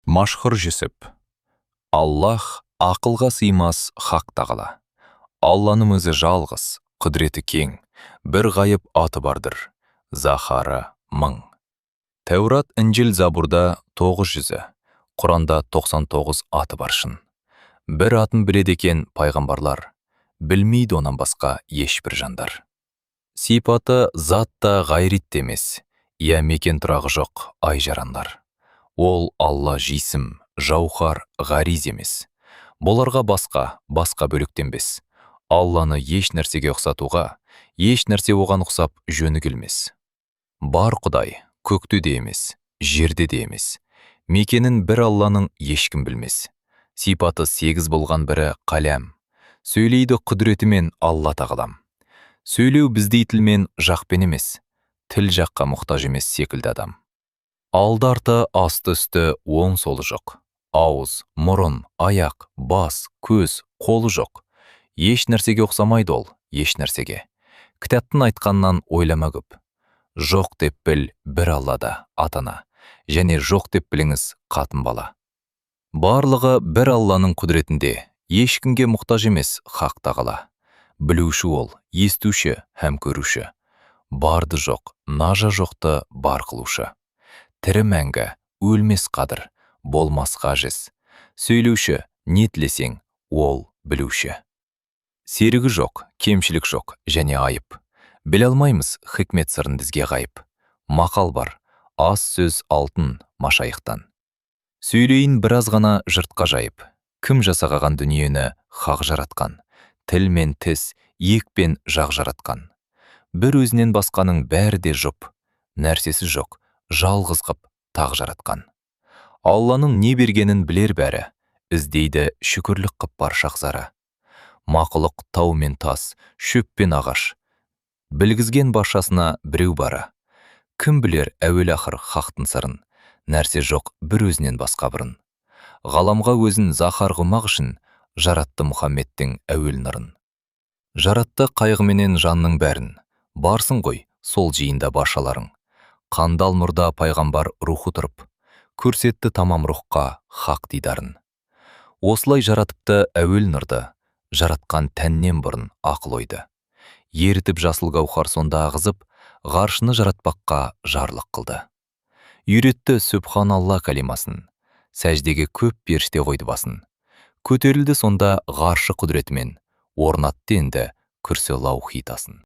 Машхұр жүсіп. Аллах ақылға сыймас хақ тағала. Алланың өзі жалғыз, құдіреті кең, бір ғайып аты бардыр. Захары 1000. Тәурат, Інжіл, Забурда 900, Құранда 99 аты бар шын. Бір атын біледі екен пайғамбарлар, білмейді онан басқа ешбір жандар. Сипаты затта ғайрит емес, я мекен тұрағы жоқ ай жарандар. Ол Алла жисім, жауһар, ғариз емес. Бұларға басқа бөліктенбес. Алланы еш нәрсеге ұқсатуға, еш нәрсе оған ұқсап жөні келмес. Бар Құдай, көкте де емес, жерде де емес. Мекенін бір Алланың ешкім білмес. Сипаты 8 болған бірі қалам. Сөйлейді құдіретімен Алла тағалам. Сөйлеу біздей тілмен жақпен емес, тіл жаққа мұқтаж емес секілді адам. Алды-арты, асты-үсті, оң-солы жоқ. Ауыз, мұрын, аяқ, бас, көз, қолы жоқ. Еш нәрсеге ұқсамайды ол, еш нәрсеге. Кітаптың айтқаннан ойлама көп. Жоқ деп біл бір Аллада, атана, және жоқ деп біліңіз қатын бала. Барлығы бір Алланың құдіретінде, ешкімге мұқтаж емес хақ тағала. Білуші ол, естуші һәм көруші. Барды жоқ, нажа жоқты бар қылушы. Тірі мәңгі, өлмес қадір, болмас ғажыз. Сөйлеуші, не тілесең, ол білуші. Серігі жоқ, кемшілік жоқ және айып. Біле алмаймыз хикмет сырын бізге ғайып. Мақал бар, аз сөз алтын машайықтан. Сөйлейін біраз ғана жұртқа жайып. Кім жасаған дүниені хақ жаратқан? Тіл мен тіс, ек пен жақ жаратқан. Бір өзінен басқаның бәрі де жұп. Нәрсесі жоқ, жалғыз қып тақ жаратқан. Алланың не бергенін білер бәрі, іздейді шүкірлік қып бар шақзары. Мақұлық тау мен тас, шөп пен ағаш. Білгізген баршасына біреу бары. Кім білер әуел ақыр хақтың сырын, нәрсе жоқ бір өзінен басқа бұрын. Ғаламға өзін захар қылмақ үшін жаратты Мұхаммедтің әуел нұрын. Жаратты қайғыменен жанның бәрін, барсың ғой сол жиында баршаларың. Қандал нұрда пайғамбар рухы тұрып, көрсетті тамам рухқа хақ дидарын. Осылай жаратыпты әуел нұрды, жаратқан тәннен бұрын ақыл ойды. Ерітіп жасыл гауһар сонда ағызып, ғаршыны жаратпаққа жарлық қылды. Үйретті Сүбханалла калимасын, сәждеге көп періште қойды басын. Көтерілді сонда ғаршы құдіретімен, орнатты енді күрсі лаухи тасын.